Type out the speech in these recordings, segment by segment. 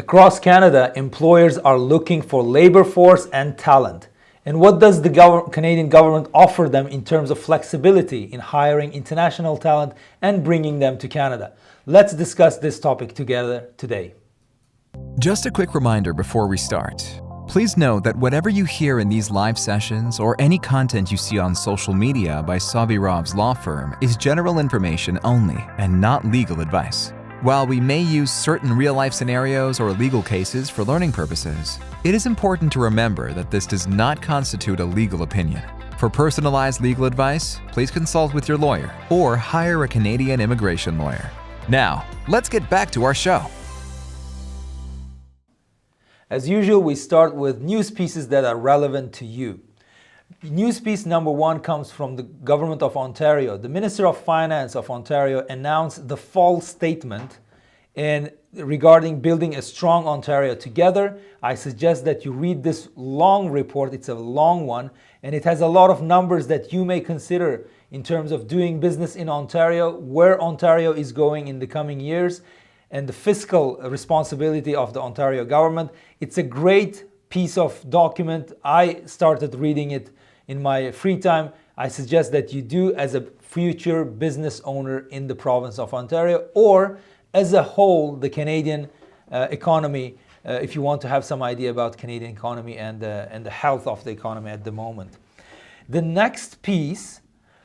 Across Canada, employers are looking for labor force and talent. And what does the Canadian government offer them in terms of flexibility in hiring international talent and bringing them to Canada? Let's discuss this topic together today. Just a quick reminder before we start. Please know that whatever you hear in these live sessions or any content you see on social media by Sobirov's law firm is general information only and not legal advice. While we may use certain real-life scenarios or legal cases for learning purposes, it is important to remember that this does not constitute a legal opinion. For personalized legal advice, please consult with your lawyer or hire a Canadian immigration lawyer. Now, let's get back to our show. As usual, we start with news pieces that are relevant to you. News piece number one comes from the Government of Ontario. The Minister of Finance of Ontario announced the fall statement regarding building a strong Ontario together. I suggest that you read this long report. It's a long one, and it has a lot of numbers that you may consider in terms of doing business in Ontario, where Ontario is going in the coming years, and the fiscal responsibility of the Ontario government. It's a great piece of document. I started reading it in my free time. I suggest that you do as a future business owner in the province of Ontario, or as a whole, the Canadian economy, if you want to have some idea about Canadian economy and the health of the economy at the moment. The next piece,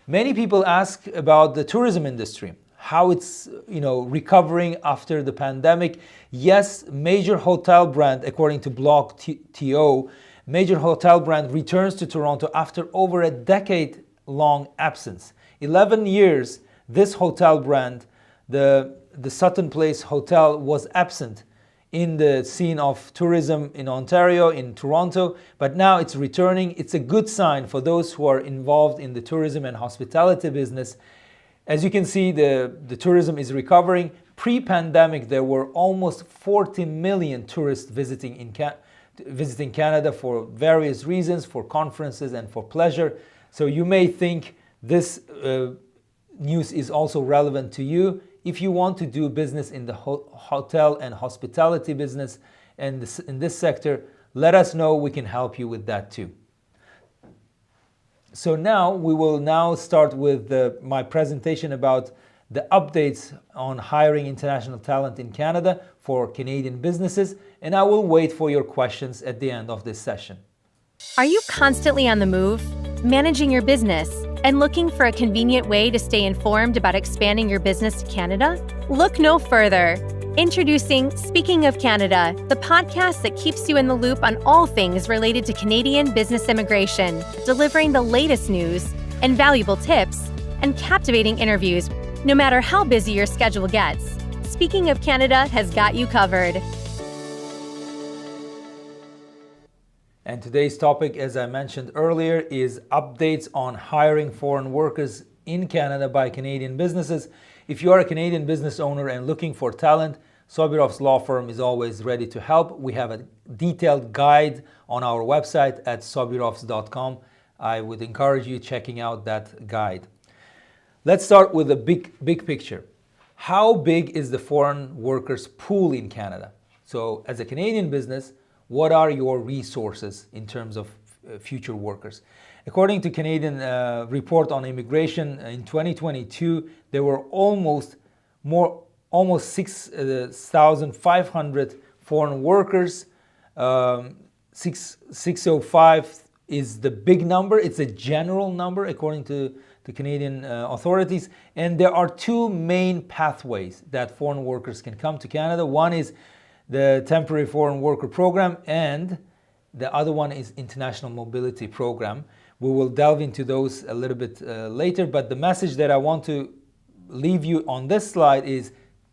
many people ask about the tourism industry, how it's recovering after the pandemic. Yes, major hotel brand, according to Blog TO, major hotel brand returns to Toronto after over a decade-long absence. 11 years, this hotel brand, the Sutton Place Hotel, was absent in the scene of tourism in Ontario, in Toronto, but now it's returning. It's a good sign for those who are involved in the tourism and hospitality business. As you can see, the tourism is recovering. Pre-pandemic, there were almost 40 million tourists visiting Canada for various reasons, for conferences and for pleasure. So you may think this news is also relevant to you. If you want to do business in the hotel and hospitality business and in this sector, let us know. We can help you with that too. So now we will start with my presentation about the updates on hiring international talent in Canada for Canadian businesses, and I will wait for your questions at the end of this session. Are you constantly on the move, managing your business, and looking for a convenient way to stay informed about expanding your business to Canada? Look no further. Introducing Speaking of Canada, the podcast that keeps you in the loop on all things related to Canadian business immigration, delivering the latest news and valuable tips and captivating interviews, no matter how busy your schedule gets. Speaking of Canada has got you covered. And today's topic, as I mentioned earlier, is updates on hiring foreign workers in Canada by Canadian businesses. If you are a Canadian business owner and looking for talent, Sobirov's law firm is always ready to help. We have a detailed guide on our website at sobirovs.com. I would encourage you checking out that guide. Let's start with the big picture. How big is the foreign workers pool in Canada? So as a Canadian business, what are your resources in terms of future workers? According to Canadian report on immigration in 2022, there were almost 6,500 foreign workers. 605 is the big number. It's a general number according to the Canadian authorities. And there are two main pathways that foreign workers can come to Canada. One is the Temporary Foreign Worker Program, and the other one is International Mobility Program. We will delve into those a little bit later, but the message that I want to leave you on this slide is,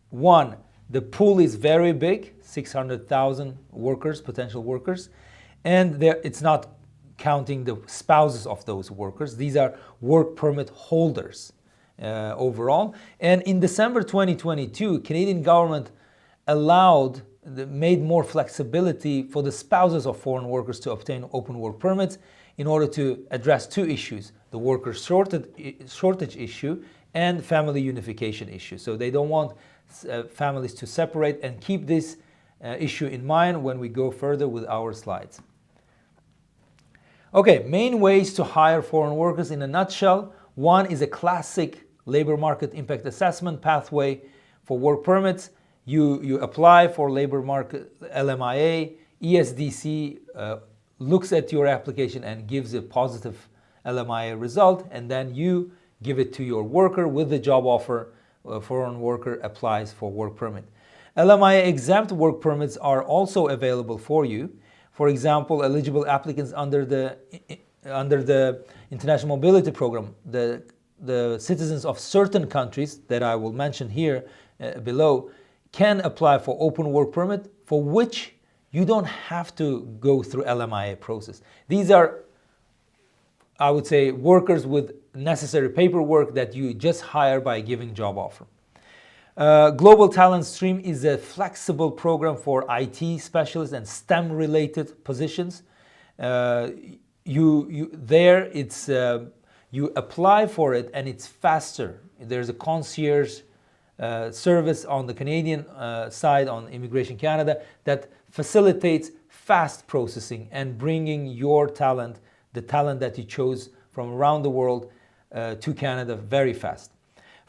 one, the pool is very big, 600,000 workers, potential workers, and it's not counting the spouses of those workers. These are work permit holders overall. And in December 2022, Canadian government made more flexibility for the spouses of foreign workers to obtain open work permits in order to address two issues: the worker shortage issue and family unification issue. So they don't want families to separate and keep this issue in mind when we go further with our slides. Okay, main ways to hire foreign workers in a nutshell. One is a classic labor market impact assessment pathway for work permits. You apply for labor market LMIA, ESDC looks at your application and gives a positive LMIA result, and then you give it to your worker with the job offer. Foreign worker applies for work permit. LMIA exempt work permits are also available for you. For example, eligible applicants under the International Mobility Program, the citizens of certain countries that I will mention here below can apply for open work permit, for which you don't have to go through LMIA process. These are, I would say, workers with necessary paperwork that you just hire by giving job offer. Global Talent Stream is a flexible program for IT specialists and STEM-related positions. You apply for it and it's faster. There's a concierge service on the Canadian side, on Immigration Canada, that facilitates fast processing and bringing your talent, the talent that you chose from around the world, to Canada very fast.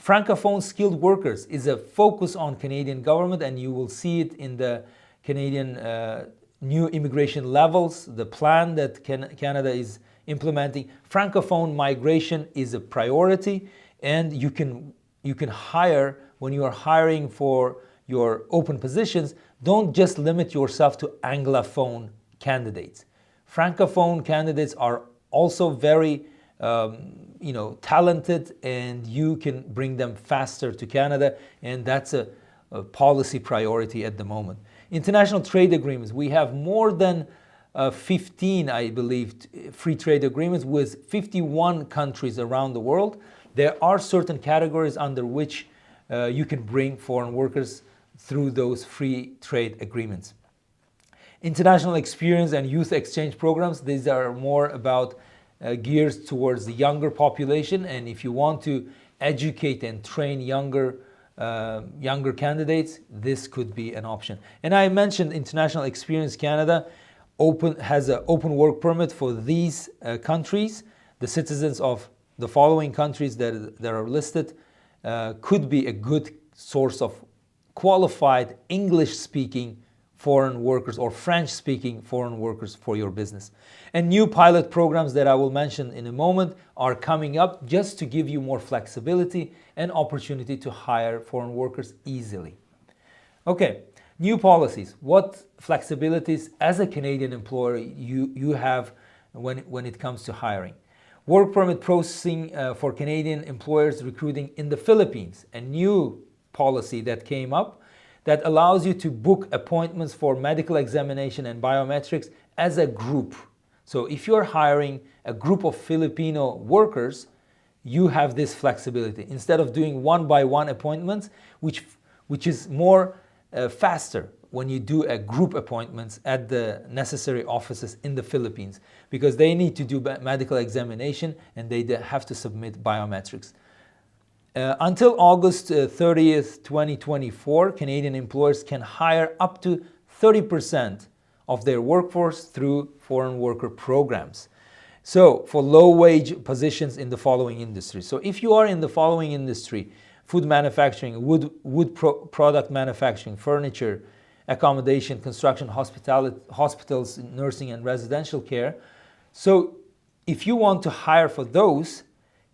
Francophone skilled workers is a focus on Canadian government, and you will see it in the Canadian new immigration levels, the plan that Canada is implementing. Francophone migration is a priority, and you can hire, when you are hiring for your open positions, don't just limit yourself to Anglophone candidates. Francophone candidates are also very talented, and you can bring them faster to Canada, and that's a policy priority at the moment. International trade agreements. We have more than 15, I believe, free trade agreements with 51 countries around the world. There are certain categories under which you can bring foreign workers through those free trade agreements. International experience and youth exchange programs. These are more about geared towards the younger population, and if you want to educate and train younger candidates, this could be an option. And I mentioned International Experience Canada has an open work permit for these countries. The citizens of the following countries that are listed could be a good source of qualified English-speaking foreign workers or French-speaking foreign workers for your business. And new pilot programs that I will mention in a moment are coming up just to give you more flexibility and opportunity to hire foreign workers easily. Okay, new policies. What flexibilities as a Canadian employer you have when it comes to hiring? Work permit processing for Canadian employers recruiting in the Philippines, a new policy that came up that allows you to book appointments for medical examination and biometrics as a group. So if you're hiring a group of Filipino workers, you have this flexibility. Instead of doing one-by-one appointments, which is more faster when you do a group appointments at the necessary offices in the Philippines, because they need to do medical examination and they have to submit biometrics. Until August 30th, 2024, Canadian employers can hire up to 30% of their workforce through foreign worker programs. So for low-wage positions in the following industries. So if you are in the following industry: food manufacturing, wood product manufacturing, furniture, accommodation, construction, hospitality, hospitals, nursing, and residential care. So if you want to hire for those,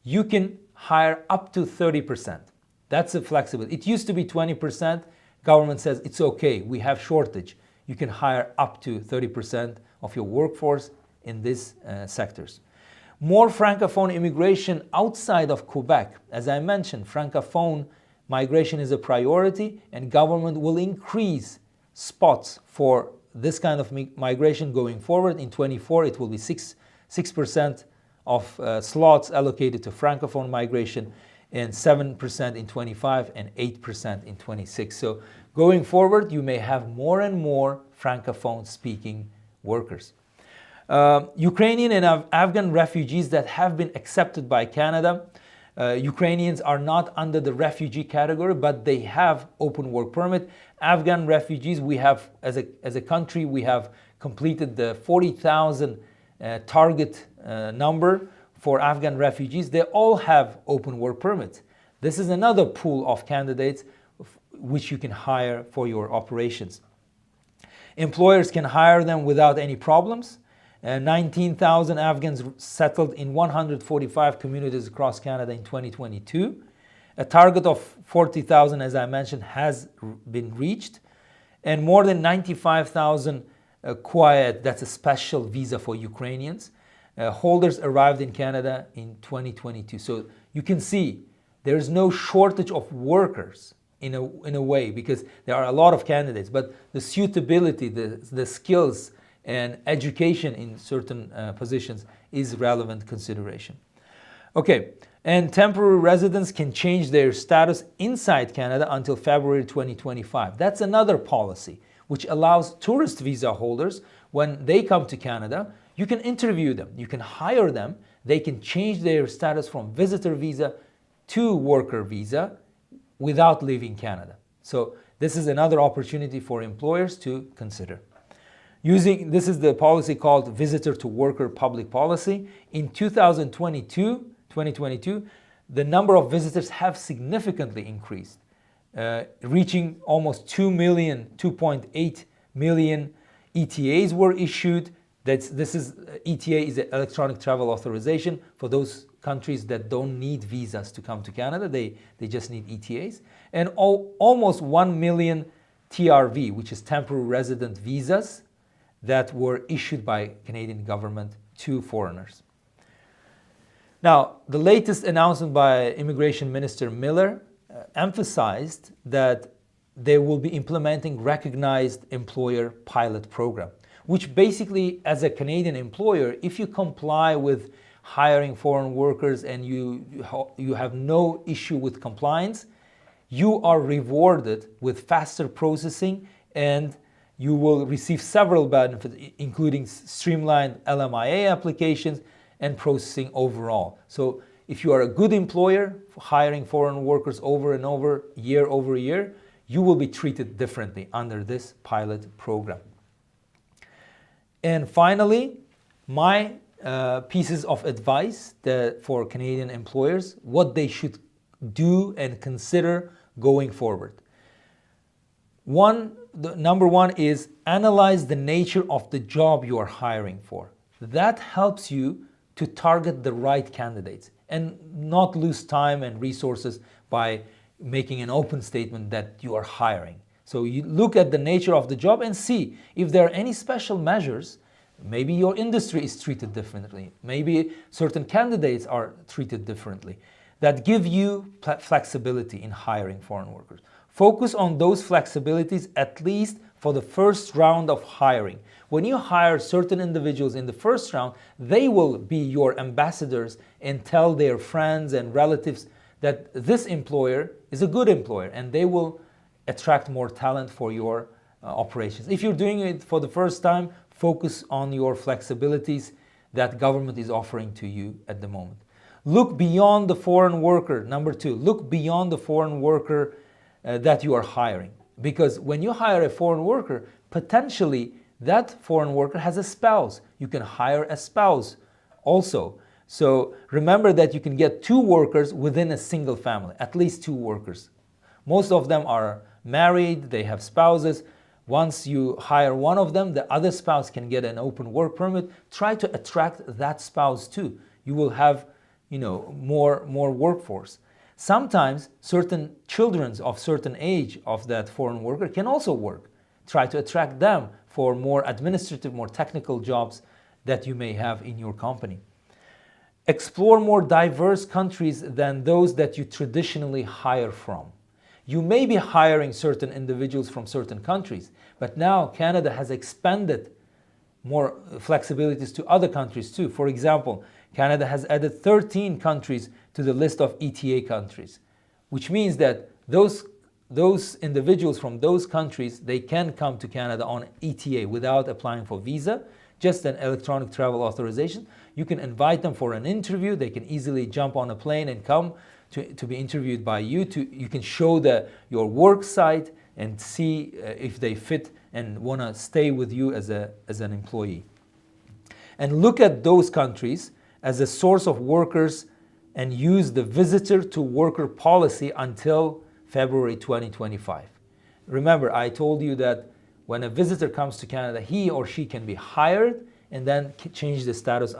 you can hire up to 30%. That's a flexible. It used to be 20%. Government says it's okay, we have shortage. You can hire up to 30% of your workforce in these sectors. More Francophone immigration outside of Quebec. As I mentioned, Francophone migration is a priority, and government will increase spots for this kind of migration going forward. In 24, it will be 6% of slots allocated to Francophone migration, and 7% in 25 and 8% in 26. So going forward, you may have more and more Francophone speaking workers. Ukrainian and Afghan refugees that have been accepted by Canada Ukrainians are not under the refugee category, but they have open work permit. Afghan refugees, we have, as a country, we have completed the 40,000 target number for Afghan refugees. They all have open work permits. This is another pool of candidates which you can hire for your operations. Employers can hire them without any problems. 19,000 Afghans settled in 145 communities across Canada in 2022. A target of 40,000, as I mentioned, has been reached. And more than 95,000 quiet, that's a special visa for Ukrainians, holders arrived in Canada in 2022. So you can see there is no shortage of workers in a way, because there are a lot of candidates, but the suitability, the skills and education in certain positions is relevant consideration. Okay, and temporary residents can change their status inside Canada until February 2025. That's another policy which allows tourist visa holders, when they come to Canada, you can interview them, you can hire them, they can change their status from visitor visa to worker visa without leaving Canada. So this is another opportunity for employers to consider. This is the policy called Visitor to Worker Public Policy. In 2022, the number of visitors have significantly increased, reaching almost 2.8 million ETAs were issued. ETA is an electronic travel authorization for those countries that don't need visas to come to Canada. They just need ETAs. And almost 1 million TRV, which is temporary resident visas, that were issued by Canadian government to foreigners. Now, the latest announcement by Immigration Minister Miller emphasized that they will be implementing recognized employer pilot program, which basically, as a Canadian employer, if you comply with hiring foreign workers and you have no issue with compliance, you are rewarded with faster processing, and you will receive several benefits, including streamlined LMIA applications and processing overall. So if you are a good employer hiring foreign workers over and over year, you will be treated differently under this pilot program. And finally, my pieces of advice for Canadian employers, what they should do and consider going forward. Number one is analyze the nature of the job you are hiring for. That helps you to target the right candidates and not lose time and resources by making an open statement that you are hiring. So you look at the nature of the job and see if there are any special measures. Maybe your industry is treated differently. Maybe certain candidates are treated differently that give you flexibility in hiring foreign workers. Focus on those flexibilities at least for the first round of hiring. When you hire certain individuals in the first round, they will be your ambassadors and tell their friends and relatives that this employer is a good employer, and they will attract more talent for your operations. If you're doing it for the first time, focus on your flexibilities that government is offering to you at the moment. Look beyond the foreign worker. Number two, look beyond the foreign worker that you are hiring. Because when you hire a foreign worker, potentially that foreign worker has a spouse. You can hire a spouse also. So remember that you can get two workers within a single family, at least two workers. Most of them are married, they have spouses. Once you hire one of them, the other spouse can get an open work permit. Try to attract that spouse too. You will have, more workforce. Sometimes certain children of certain age of that foreign worker can also work. Try to attract them for more administrative, more technical jobs that you may have in your company. Explore more diverse countries than those that you traditionally hire from. You may be hiring certain individuals from certain countries, but now Canada has expanded more flexibilities to other countries too. For example, Canada has added 13 countries to the list of ETA countries, which means that those individuals from those countries, they can come to Canada on ETA without applying for visa. just an electronic travel authorization. You can invite them for an interview. They can easily jump on a plane and come to be interviewed by you. You can show your work site and see if they fit and want to stay with you as an employee. And look at those countries as a source of workers and use the visitor to worker policy until February 2025. Remember, I told you that when a visitor comes to Canada, he or she can be hired and then change the status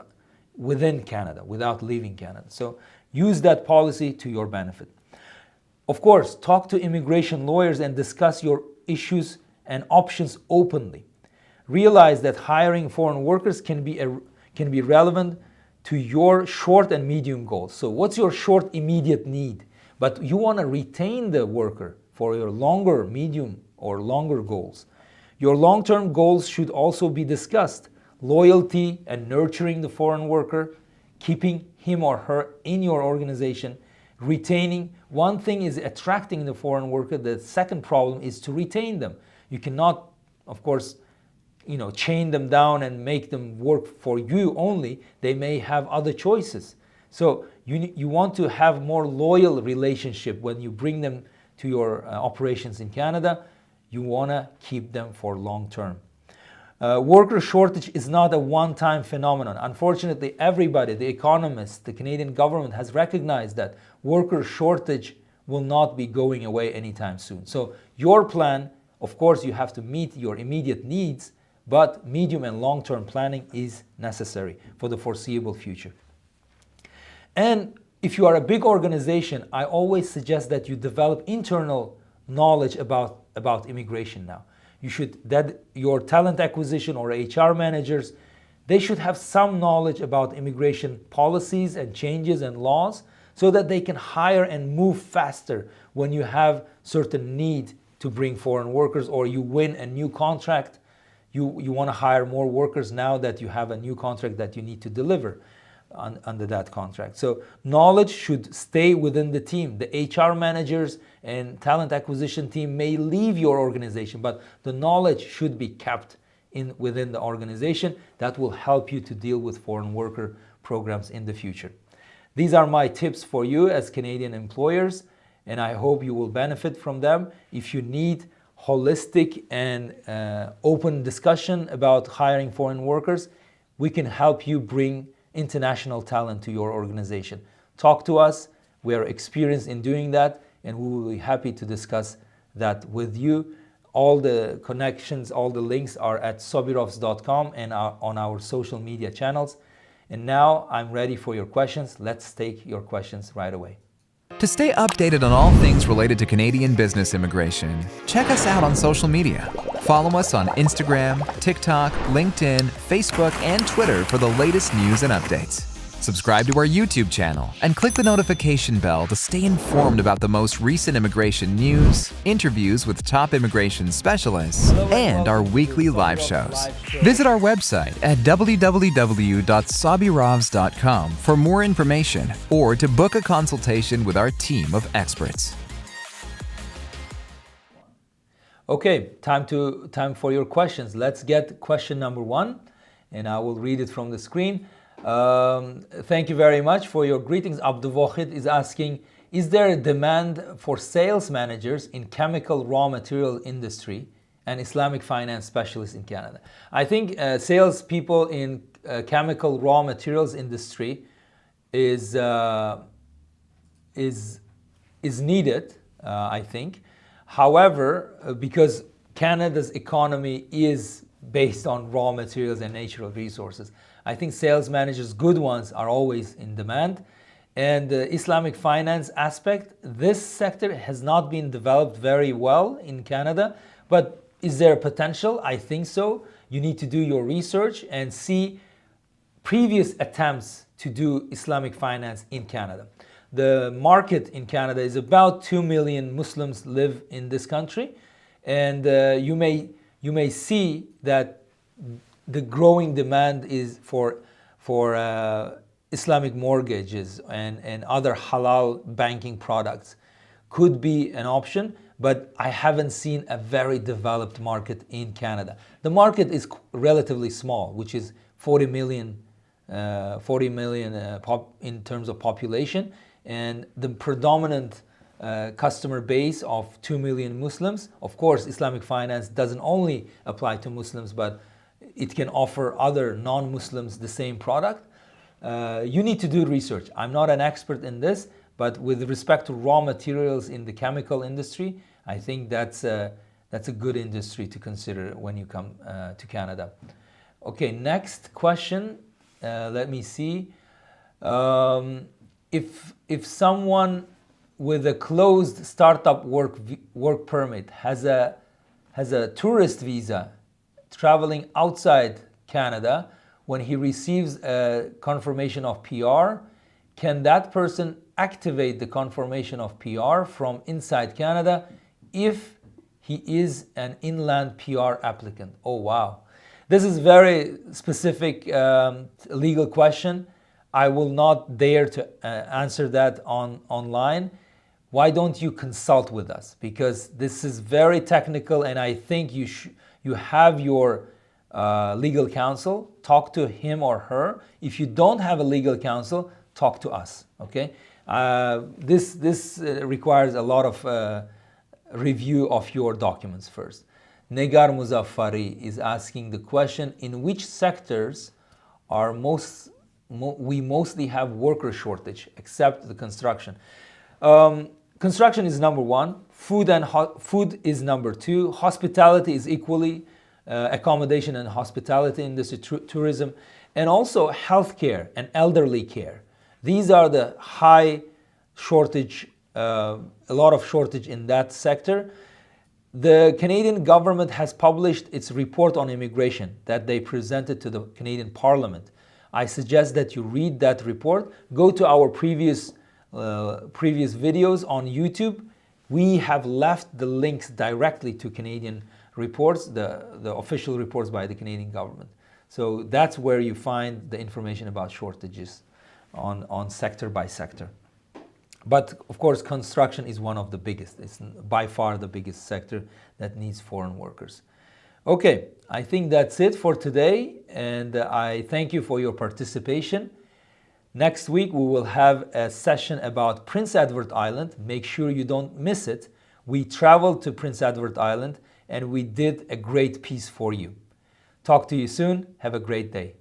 within Canada without leaving Canada. So use that policy to your benefit. Of course, talk to immigration lawyers and discuss your issues and options openly. Realize that hiring foreign workers can be relevant to your short and medium goals. So what's your short immediate need? But you want to retain the worker for your longer, medium, or longer goals. Your long-term goals should also be discussed. Loyalty and nurturing the foreign worker, keeping him or her in your organization, retaining. One thing is attracting the foreign worker. The second problem is to retain them. You cannot, of course, chain them down and make them work for you only. They may have other choices. So you want to have more loyal relationship when you bring them to your operations in Canada. You want to keep them for long term. Worker shortage is not a one-time phenomenon. Unfortunately, everybody, the economists, the Canadian government has recognized that worker shortage will not be going away anytime soon. So your plan, of course, you have to meet your immediate needs, but medium and long-term planning is necessary for the foreseeable future. And if you are a big organization, I always suggest that you develop internal knowledge about immigration now. Your talent acquisition or HR managers, they should have some knowledge about immigration policies and changes and laws so that they can hire and move faster when you have certain need to bring foreign workers or you win a new contract. You want to hire more workers now that you have a new contract that you need to deliver under that contract. So knowledge should stay within the team. The HR managers and talent acquisition team may leave your organization, but the knowledge should be kept within the organization. That will help you to deal with foreign worker programs in the future. These are my tips for you as Canadian employers, and I hope you will benefit from them. If you need holistic and open discussion about hiring foreign workers, we can help you bring international talent to your organization. Talk to us. We are experienced in doing that, and we will be happy to discuss that with you. All the connections, all the links are at sobirovs.com and on our social media channels. And now I'm ready for your questions. Let's take your questions right away. To stay updated on all things related to Canadian business immigration, check us out on social media. Follow us on Instagram, TikTok, LinkedIn, Facebook, and Twitter for the latest news and updates. Subscribe to our YouTube channel and click the notification bell to stay informed about the most recent immigration news, interviews with top immigration specialists, and our weekly live shows. Visit our website at www.sobirovs.com for more information or to book a consultation with our team of experts. Okay, time for your questions. Let's get question number 1, and I will read it from the screen. Thank you very much for your greetings. Abdulwahid is asking, is there a demand for sales managers in chemical raw material industry and Islamic finance specialists in Canada? I think sales people in chemical raw materials industry is needed, I think. However, because Canada's economy is based on raw materials and natural resources, I think sales managers, good ones, are always in demand. And the Islamic finance aspect, this sector has not been developed very well in Canada, but is there a potential? I think so. You need to do your research and see previous attempts to do Islamic finance in Canada. The market in Canada is about 2 million Muslims live in this country, and you may see that the growing demand is for Islamic mortgages and other halal banking products. could be an option, but I haven't seen a very developed market in Canada. The market is relatively small, which is 40 million in terms of population, and the predominant customer base of 2 million Muslims. Of course, Islamic finance doesn't only apply to Muslims, but it can offer other non-Muslims the same product. You need to do research. I'm not an expert in this, but with respect to raw materials in the chemical industry, I think that's a good industry to consider when you come to Canada. Okay, next question. Let me see. If someone with a closed startup work permit has a tourist visa traveling outside Canada, when he receives a confirmation of PR, can that person activate the confirmation of PR from inside Canada if he is an inland PR applicant? Oh, wow. This is very specific legal question. I will not dare to answer that online. Why don't you consult with us? Because this is very technical, and I think you have your legal counsel. Talk to him or her. If you don't have a legal counsel, talk to us. Okay. This requires a lot of review of your documents first. Negar Muzaffari is asking the question: in which sectors are we mostly have worker shortage, except the construction? Construction is number one. Food is number two. Hospitality is equally. Accommodation and hospitality industry, tourism, and also healthcare and elderly care. These are the high shortage, a lot of shortage in that sector. The Canadian government has published its report on immigration that they presented to the Canadian Parliament. I suggest that you read that report. Go to our previous videos on YouTube. We have left the links directly to Canadian reports, the official reports by the Canadian government. So that's where you find the information about shortages on sector by sector. But of course, construction is one of the biggest. It's by far the biggest sector that needs foreign workers. Okay, I think that's it for today, and I thank you for your participation. Next week, we will have a session about Prince Edward Island. Make sure you don't miss it. We traveled to Prince Edward Island, and we did a great piece for you. Talk to you soon. Have a great day.